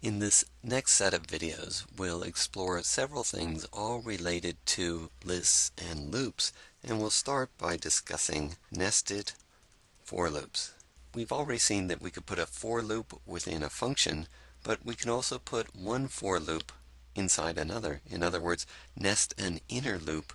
In this next set of videos, we'll explore several things all related to lists and loops, and we'll start by discussing nested for loops. We've already seen that we could put a for loop within a function, but we can also put one for loop inside another. In other words, nest an inner loop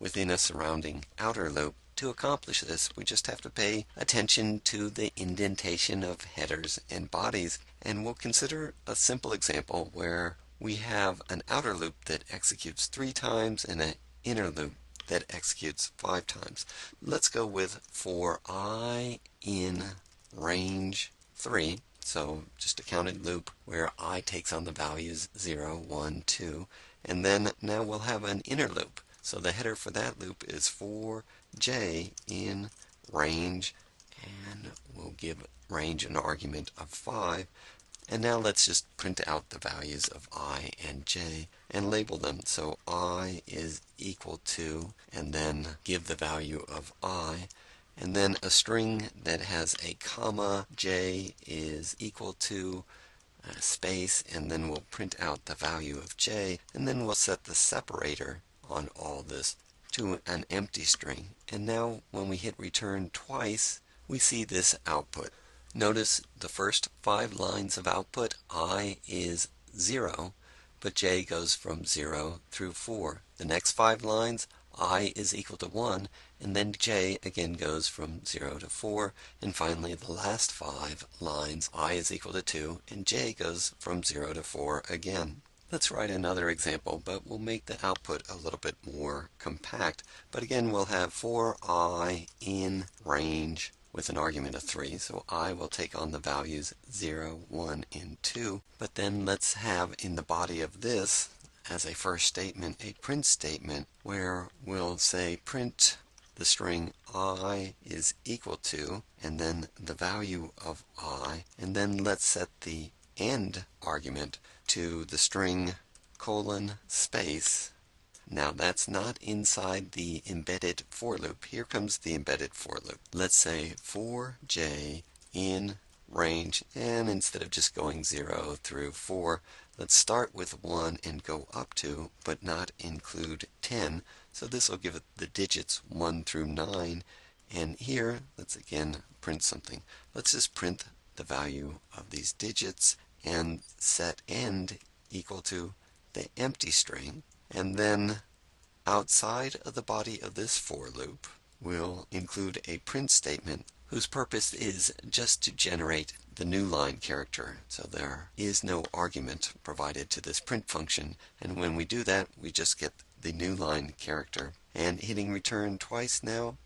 within a surrounding outer loop. To accomplish this, we just have to pay attention to the indentation of headers and bodies, and we'll consider a simple example where we have an outer loop that executes 3 times and an inner loop that executes 5 times. Let's go with for I in range 3. So just a counted loop where I takes on the values 0, 1, 2, and then now we'll have an inner loop. So the header for that loop is for j in range, and we'll give range an argument of 5. And now let's just print out the values of I and j and label them. So I is equal to, and then give the value of I, and then a string that has a comma, j is equal to space, and then we'll print out the value of j, and then we'll set the separator on all this to an empty string. And now when we hit return twice, we see this output. Notice the first 5 lines of output, I is 0, but j goes from 0 through 4. The next 5 lines, I is equal to 1, and then j again goes from 0 to 4, and finally the last 5 lines, I is equal to 2, and j goes from 0 to 4 again. Let's write another example, but we'll make the output a little bit more compact. But again, we'll have for I in range with an argument of 3. So I will take on the values 0, 1, and 2. But then let's have in the body of this, as a first statement, a print statement where we'll say print the string I is equal to, and then the value of I, and then let's set the end argument to the string colon space. Now that's not inside the embedded for loop. Here comes the embedded for loop. Let's say for j in range, and instead of just going 0 through 4, let's start with 1 and go up to, but not include 10. So this will give it the digits 1 through 9. And here, let's again print something. Let's just print the value of these digits and set end equal to the empty string. And then outside of the body of this for loop, we'll include a print statement whose purpose is just to generate the new line character. So there is no argument provided to this print function, and when we do that, we just get the new line character. And hitting return twice now,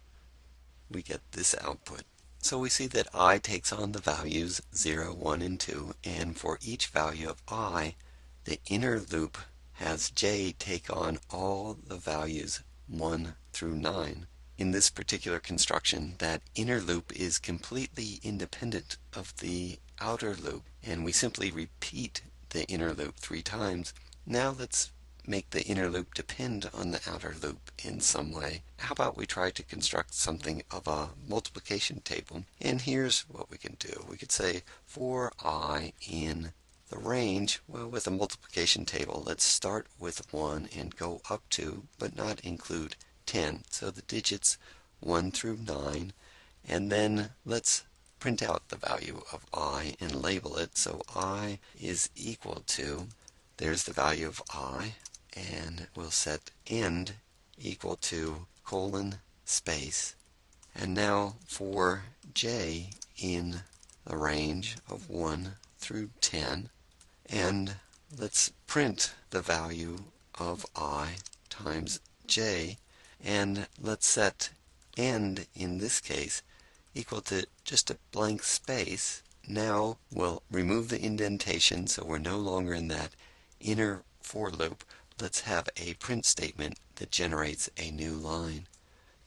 we get this output. So we see that I takes on the values 0, 1, and 2, and for each value of I, the inner loop has j take on all the values 1 through 9. In this particular construction, that inner loop is completely independent of the outer loop, and we simply repeat the inner loop 3 times. Now let's make the inner loop depend on the outer loop in some way. How about we try to construct something of a multiplication table? And here's what we can do. We could say for I in the range, well, with a multiplication table, let's start with 1 and go up to, but not include 10. So the digits 1 through 9, and then let's print out the value of I and label it. So I is equal to, there's the value of I, and we'll set end equal to colon space. And now for j in the range of 1 through 10, and let's print the value of I times j, and let's set end in this case equal to just a blank space. Now we'll remove the indentation, so we're no longer in that inner for loop. Let's have a print statement that generates a new line.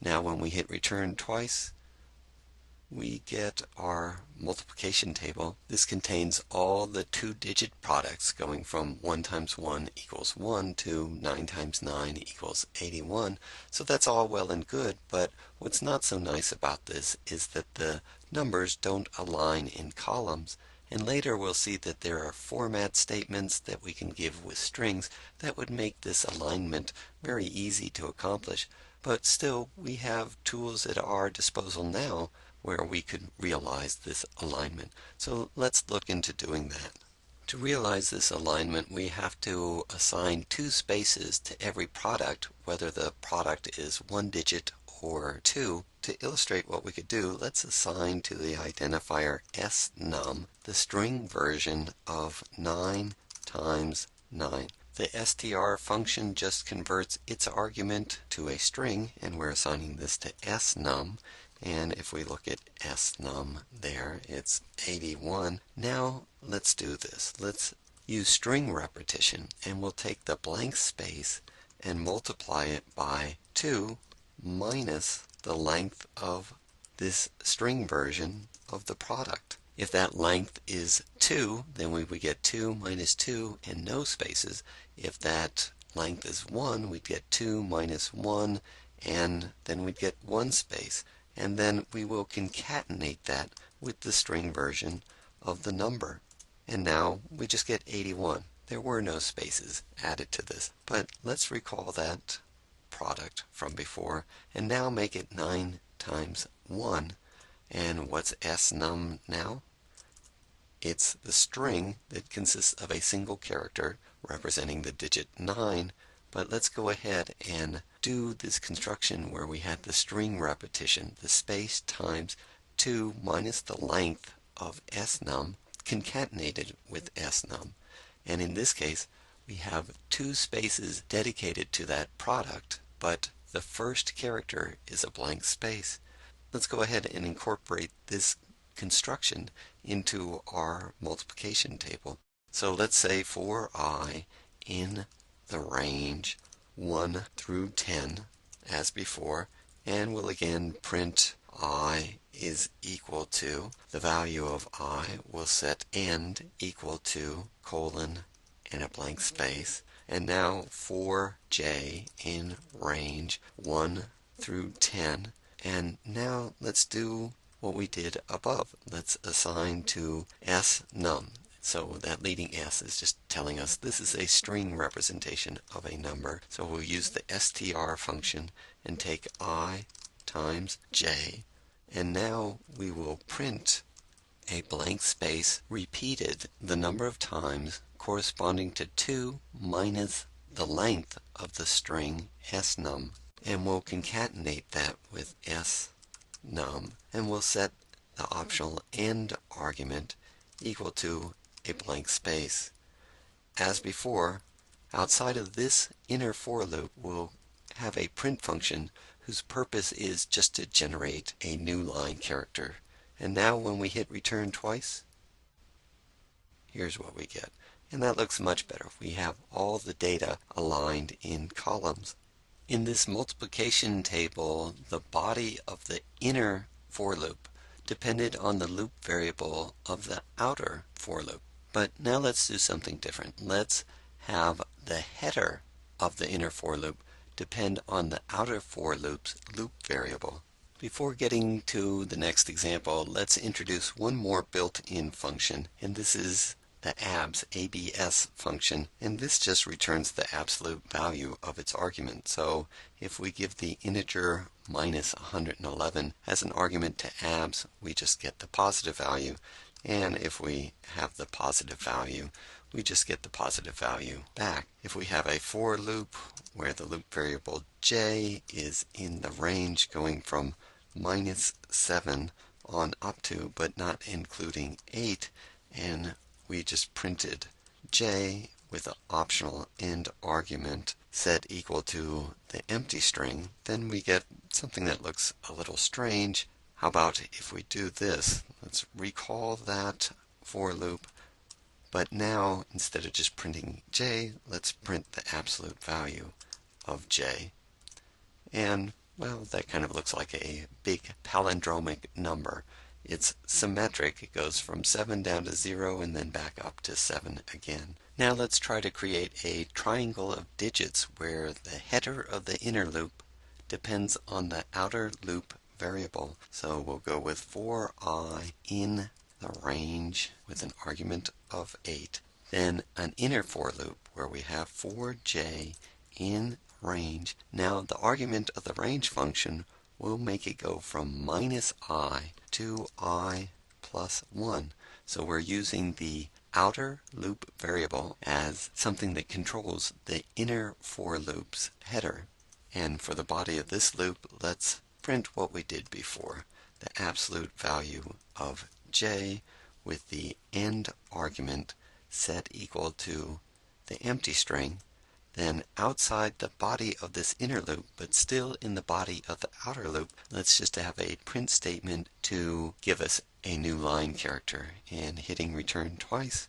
Now when we hit return twice, we get our multiplication table. This contains all the 2-digit products going from 1 times 1 equals 1 to 9 times 9 equals 81. So that's all well and good, but what's not so nice about this is that the numbers don't align in columns. And later we'll see that there are format statements that we can give with strings that would make this alignment very easy to accomplish. But still, we have tools at our disposal now where we could realize this alignment. So let's look into doing that. To realize this alignment, we have to assign two spaces to every product, whether the product is one digit or two. To illustrate what we could do, let's assign to the identifier snum the string version of 9 times 9. The str function just converts its argument to a string, and we're assigning this to snum. And if we look at snum there, it's 81. Now let's do this. Let's use string repetition, and we'll take the blank space and multiply it by 2 minus the length of this string version of the product. If that length is 2, then we would get 2 minus 2 and no spaces. If that length is 1, we'd get 2 minus 1, and then we'd get 1 space. And then we will concatenate that with the string version of the number. And now we just get 81. There were no spaces added to this. But let's recall that product from before and now make it 9 times 1. And what's snum now? It's the string that consists of a single character representing the digit 9. But let's go ahead and do this construction where we had the string repetition, the space times 2 minus the length of snum concatenated with snum. And in this case, we have 2 spaces dedicated to that product, but the first character is a blank space. Let's go ahead and incorporate this construction into our multiplication table. So let's say for I in the range 1 through 10 as before, and we'll again print I is equal to the value of I. We'll set end equal to colon and a blank space. And now for j in range 1 through 10. And now let's do what we did above. Let's assign to snum. So that leading s is just telling us this is a string representation of a number. So we'll use the str function and take I times j. And now we will print a blank space repeated the number of times corresponding to 2 minus the length of the string snum. And we'll concatenate that with snum. And we'll set the optional end argument equal to a blank space. As before, outside of this inner for loop, we'll have a print function whose purpose is just to generate a new line character. And now when we hit return twice, here's what we get. And that looks much better. We have all the data aligned in columns. In this multiplication table, the body of the inner for loop depended on the loop variable of the outer for loop. But now let's do something different. Let's have the header of the inner for loop depend on the outer for loop's loop variable. Before getting to the next example, let's introduce one more built-in function, and this is the abs function, and this just returns the absolute value of its argument. So if we give the integer minus 111 as an argument to abs, we just get the positive value, and if we have the positive value, we just get the positive value back. If we have a for loop where the loop variable j is in the range going from minus 7 on up to, but not including 8, and we just printed j with an optional end argument set equal to the empty string, then we get something that looks a little strange. How about if we do this? Let's recall that for loop, but now instead of just printing j, let's print the absolute value of j. And well, that kind of looks like a big palindromic number. It's symmetric. It goes from 7 down to 0 and then back up to 7 again. Now let's try to create a triangle of digits where the header of the inner loop depends on the outer loop variable. So we'll go with for I in the range with an argument of 8. Then an inner for loop where we have 4j in range. Now the argument of the range function will make it go from -I to I plus 1. So we're using the outer loop variable as something that controls the inner for loop's header. And for the body of this loop, let's print what we did before, the absolute value of j with the end argument set equal to the empty string. Then outside the body of this inner loop, but still in the body of the outer loop, let's just have a print statement to give us a new line character. And hitting return twice,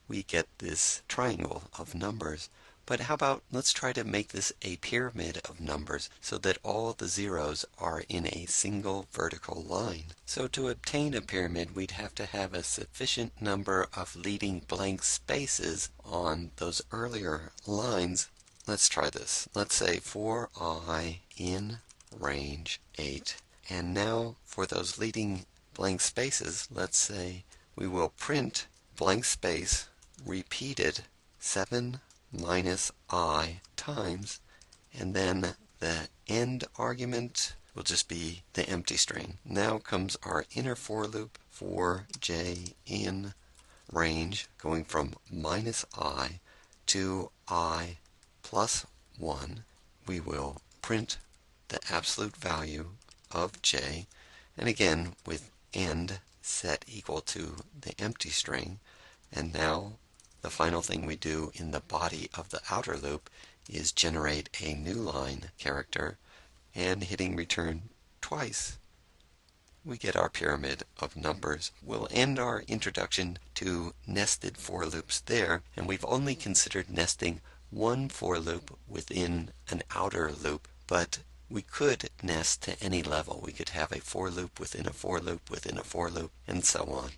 we get this triangle of numbers. But how about, let's try to make this a pyramid of numbers so that all the zeros are in a single vertical line. So to obtain a pyramid, we'd have to have a sufficient number of leading blank spaces on those earlier lines. Let's try this. Let's say for I in range 8. And now for those leading blank spaces, let's say we will print blank space repeated 7 minus I times, and then the end argument will just be the empty string. Now comes our inner for loop for j in range, going from -I to I plus 1. We will print the absolute value of j, and again with end set equal to the empty string. And now the final thing we do in the body of the outer loop is generate a new line character, and hitting return twice, we get our pyramid of numbers. We'll end our introduction to nested for loops there, and we've only considered nesting one for loop within an outer loop, but we could nest to any level. We could have a for loop within a for loop within a for loop, and so on.